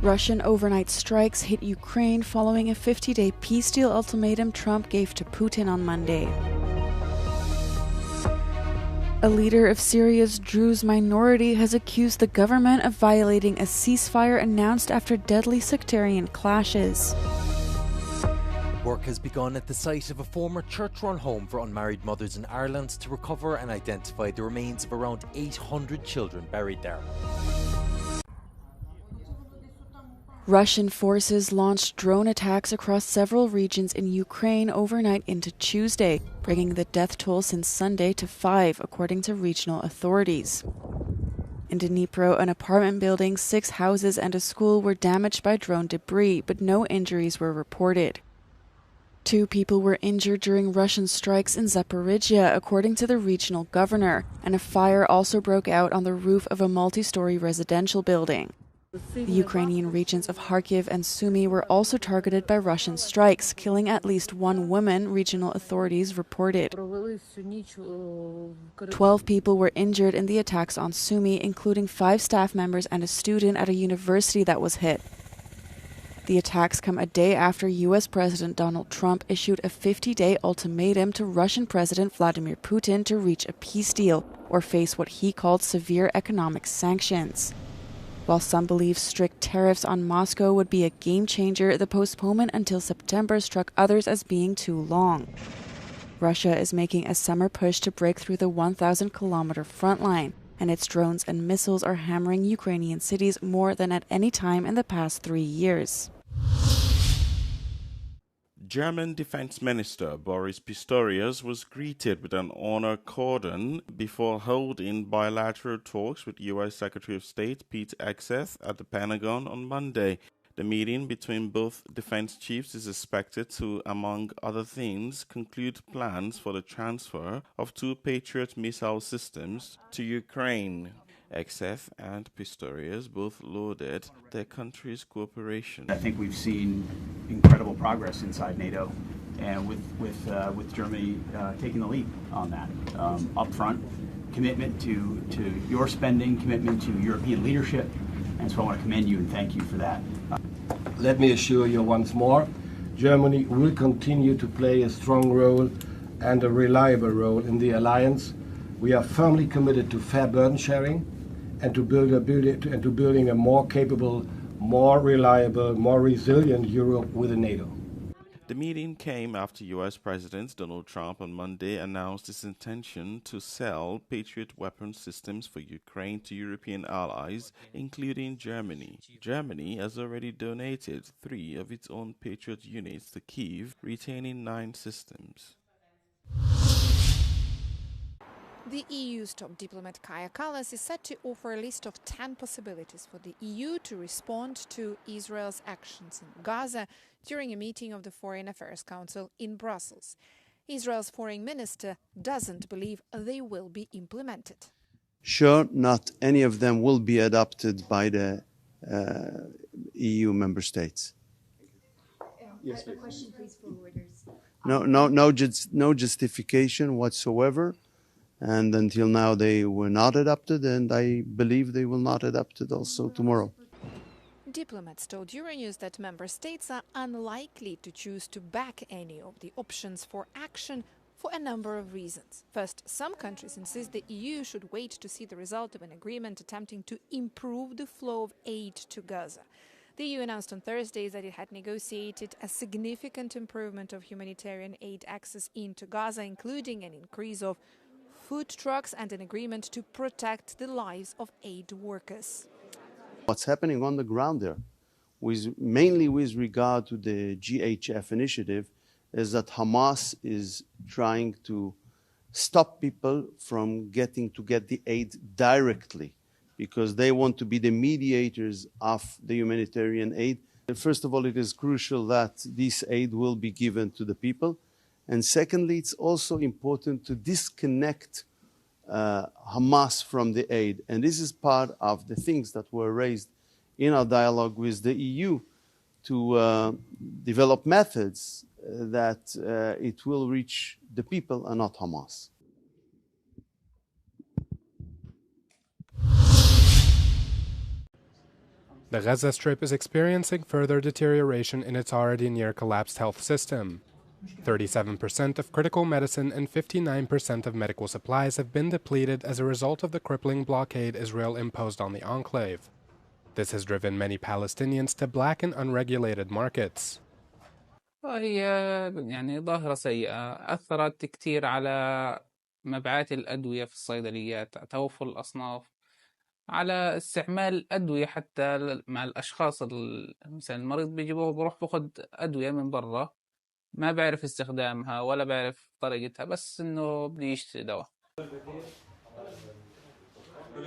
Russian overnight strikes hit Ukraine following a 50-day peace deal ultimatum Trump gave to Putin on Monday. A leader of Syria's Druze minority has accused the government of violating a ceasefire announced after deadly sectarian clashes. Work has begun at the site of a former church-run home for unmarried mothers in Ireland to recover and identify the remains of around 800 children buried there. Russian forces launched drone attacks across several regions in Ukraine overnight into Tuesday, bringing the death toll since Sunday to 5, according to regional authorities. In Dnipro, an apartment building, 6 houses and a school were damaged by drone debris, but no injuries were reported. 2 people were injured during Russian strikes in Zaporizhia, according to the regional governor, and a fire also broke out on the roof of a multi-story residential building. The Ukrainian regions of Kharkiv and Sumy were also targeted by Russian strikes, killing at least 1 woman, regional authorities reported. 12 people were injured in the attacks on Sumy, including 5 staff members and a student at a university that was hit. The attacks come a day after U.S. President Donald Trump issued a 50-day ultimatum to Russian President Vladimir Putin to reach a peace deal or face what he called severe economic sanctions. While some believe strict tariffs on Moscow would be a game changer, the postponement until September struck others as being too long. Russia is making a summer push to break through the 1,000-kilometer front line, and its drones and missiles are hammering Ukrainian cities more than at any time in the past 3 years. German Defense Minister Boris Pistorius was greeted with an honor cordon before holding bilateral talks with U.S. Secretary of State Pete Hegseth at the Pentagon on Monday. The meeting between both defense chiefs is expected to, among other things, conclude plans for the transfer of 2 Patriot missile systems to Ukraine. Hegseth and Pistorius both lauded their country's cooperation. I think we've seen incredible progress inside NATO, and with Germany taking the lead on that. Upfront commitment to your spending, commitment to European leadership, and so I want to commend you and thank you for that. Let me assure you once more, Germany will continue to play a strong role and a reliable role in the alliance. We are firmly committed to fair burden sharing and to building a more capable, more reliable, more resilient Europe within NATO. The meeting came after U.S. President Donald Trump on Monday announced his intention to sell Patriot weapon systems for Ukraine to European allies, including Germany. Germany has already donated 3 of its own Patriot units to Kyiv, retaining 9 systems. The EU's top diplomat Kaja Kallas is set to offer a list of 10 possibilities for the EU to respond to Israel's actions in Gaza during a meeting of the Foreign Affairs Council in Brussels. Israel's foreign minister doesn't believe they will be implemented. Sure, not any of them will be adopted by the EU member states. Yes, a question, please, for Reuters. No justification whatsoever. And until now, they were not adopted, and I believe they will not adopt it also tomorrow. Diplomats told Euronews that member states are unlikely to choose to back any of the options for action for a number of reasons. First, some countries insist the EU should wait to see the result of an agreement attempting to improve the flow of aid to Gaza. The EU announced on Thursday that it had negotiated a significant improvement of humanitarian aid access into Gaza, including an increase of food trucks and an agreement to protect the lives of aid workers. What's happening on the ground there, mainly with regard to the GHF initiative, is that Hamas is trying to stop people from get the aid directly because they want to be the mediators of the humanitarian aid. First of all, it is crucial that this aid will be given to the people. And secondly, it's also important to disconnect Hamas from the aid. And this is part of the things that were raised in our dialogue with the EU to develop methods that it will reach the people and not Hamas. The Gaza Strip is experiencing further deterioration in its already near-collapsed health system. 37% of critical medicine and 59% of medical supplies have been depleted as a result of the crippling blockade Israel imposed on the enclave. This has driven many Palestinians to black and unregulated markets. هي يعني ظاهرة سيئة أثرت كتير على مبيعات الأدوية في الصيدليات، توفر الأصناف، على استعمال الأدوية حتى مع الأشخاص. مثلا المريض بروح باخد أدوية من برا، ما بعرف استخدامها ولا بعرف طريقتها، بس إنه بدي يشتري دواء.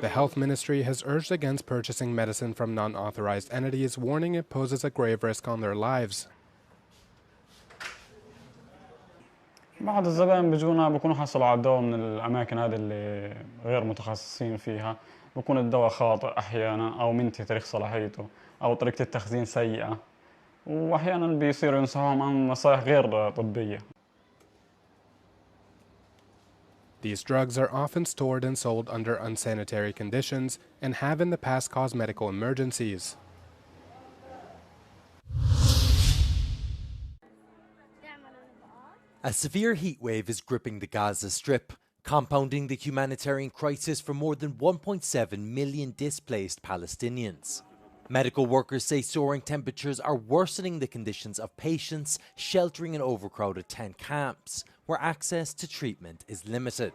The health ministry has urged against purchasing medicine from non-authorized entities, warning it poses a grave risk on their lives. بعض الزبائن بيكونوا حصلوا على الدواء من الأماكن هذه اللي غير متخصصين فيها، بيكون الدواء خاطئ أحيانا أو منتهي تاريخ صلاحيته أو طريقة التخزين سيئة، وأحيانا بيصيروا ينصحوهم عن نصائح غير طبية. These drugs are often stored and sold under unsanitary conditions and have in the past caused medical emergencies. A severe heat wave is gripping the Gaza Strip, compounding the humanitarian crisis for more than 1.7 million displaced Palestinians. Medical workers say soaring temperatures are worsening the conditions of patients sheltering in overcrowded tent camps, where access to treatment is limited.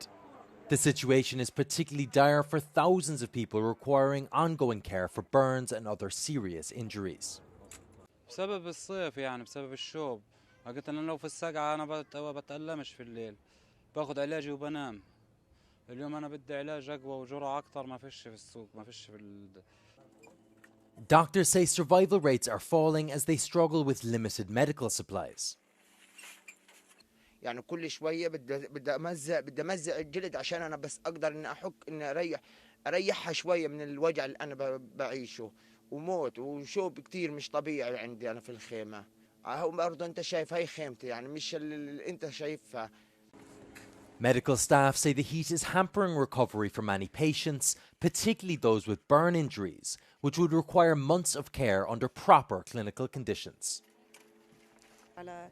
The situation is particularly dire for thousands of people requiring ongoing care for burns and other serious injuries. بسبب الصيف يعني بسبب الشوب، قلت أنا لو في السقعة أنا بتألمش في الليل، باخذ علاجي وبنام. اليوم أنا بدي علاج أقوى وجرعة أكتر، ما فيش في السوق، ما فيش في Doctors say survival rates are falling as they struggle with limited medical supplies. يعني كل شوية بدي أمزق الجلد عشان أنا بس أقدر إني أحك إني أريحها شوية من الوجع اللي أنا بعيشه، وموت وشوب كتير مش طبيعي عندي أنا في الخيمة. هو برضه أنت شايف هاي خيمتي، يعني مش اللي أنت شايفها. Medical staff say the heat is hampering recovery for many patients, particularly those with burn injuries, which would require months of care under proper clinical conditions. على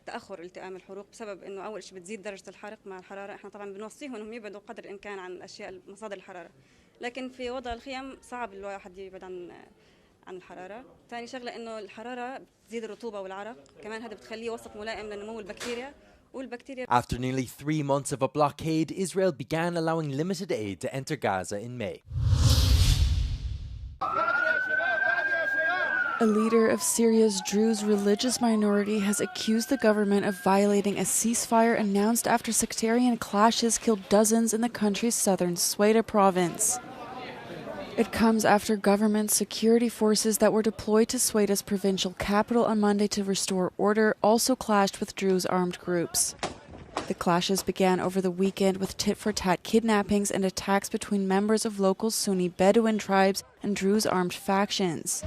تأخر التئام الحروق بسبب إنه أول شيء بتزيد درجة الحرق مع الحرارة، إحنا طبعاً بنوصيهم إنهم يبعدوا قدر الإمكان عن الأشياء مصادر الحرارة، لكن في وضع الخيام صعب الواحد يبعد عن الحرارة. ثاني شغلة إنه الحرارة بتزيد الرطوبة والعرق، كمان هذا بتخليه وسط ملائم لنمو البكتيريا. After nearly 3 months of a blockade, Israel began allowing limited aid to enter Gaza in May. A leader of Syria's Druze religious minority has accused the government of violating a ceasefire announced after sectarian clashes killed dozens in the country's southern Sweda province. It comes after government security forces that were deployed to Sweda's provincial capital on Monday to restore order also clashed with Druze armed groups. The clashes began over the weekend with tit-for-tat kidnappings and attacks between members of local Sunni Bedouin tribes and Druze armed factions.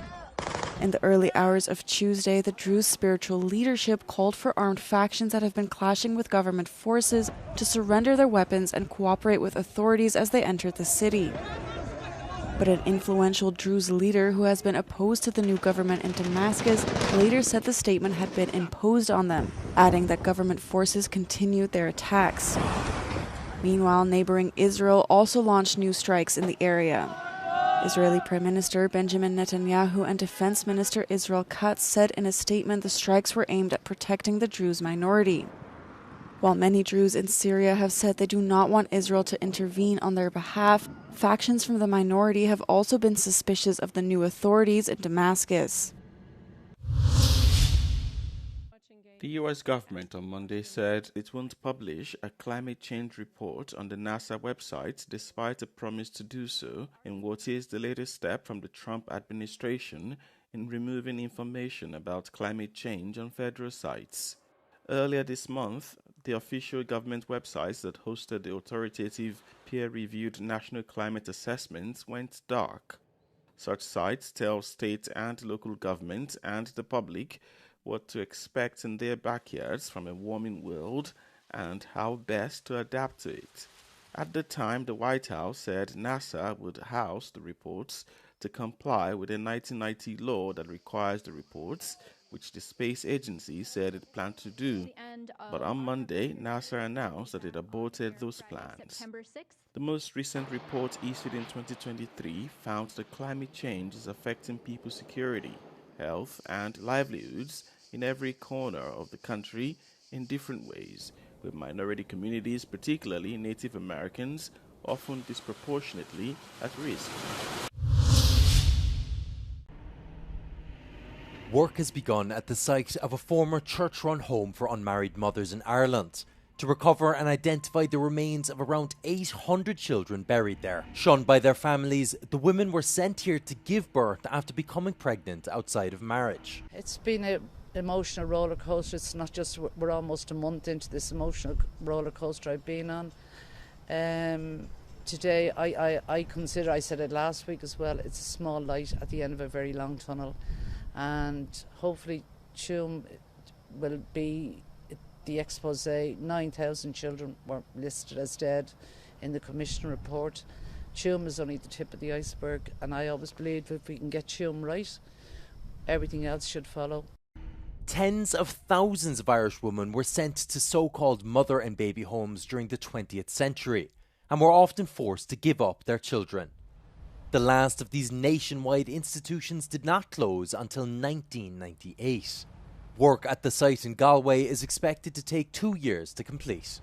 In the early hours of Tuesday, the Druze spiritual leadership called for armed factions that have been clashing with government forces to surrender their weapons and cooperate with authorities as they entered the city. But an influential Druze leader who has been opposed to the new government in Damascus later said the statement had been imposed on them, adding that government forces continued their attacks. Meanwhile, neighboring Israel also launched new strikes in the area. Israeli Prime Minister Benjamin Netanyahu and Defense Minister Israel Katz said in a statement the strikes were aimed at protecting the Druze minority. While many Druze in Syria have said they do not want Israel to intervene on their behalf, factions from the minority have also been suspicious of the new authorities in Damascus. The US government on Monday said it won't publish a climate change report on the NASA website despite a promise to do so in what is the latest step from the Trump administration in removing information about climate change on federal sites. Earlier this month, the official government websites that hosted the authoritative peer-reviewed national climate assessments went dark. Such sites tell state and local governments and the public what to expect in their backyards from a warming world and how best to adapt to it. At the time, the White House said NASA would house the reports to comply with a 1990 law that requires the reports, which the space agency said it planned to do. But on Monday, NASA announced that it aborted those plans. The most recent report issued in 2023 found that climate change is affecting people's security, health, and livelihoods in every corner of the country in different ways, with minority communities, particularly Native Americans, often disproportionately at risk. Work has begun at the site of a former church-run home for unmarried mothers in Ireland to recover and identify the remains of around 800 children buried there. Shunned by their families, the women were sent here to give birth after becoming pregnant outside of marriage. It's been an emotional roller coaster. It's not just, we're almost a month into this emotional roller coaster I've been on. Today, I consider, I said it last week as well, it's a small light at the end of a very long tunnel. And hopefully Tuam will be the expose. 9,000 children were listed as dead in the Commission report. Tuam is only the tip of the iceberg, and I always believe if we can get Tuam right, everything else should follow. Tens of thousands of Irish women were sent to so-called mother and baby homes during the 20th century and were often forced to give up their children. The last of these nationwide institutions did not close until 1998. Work at the site in Galway is expected to take 2 years to complete.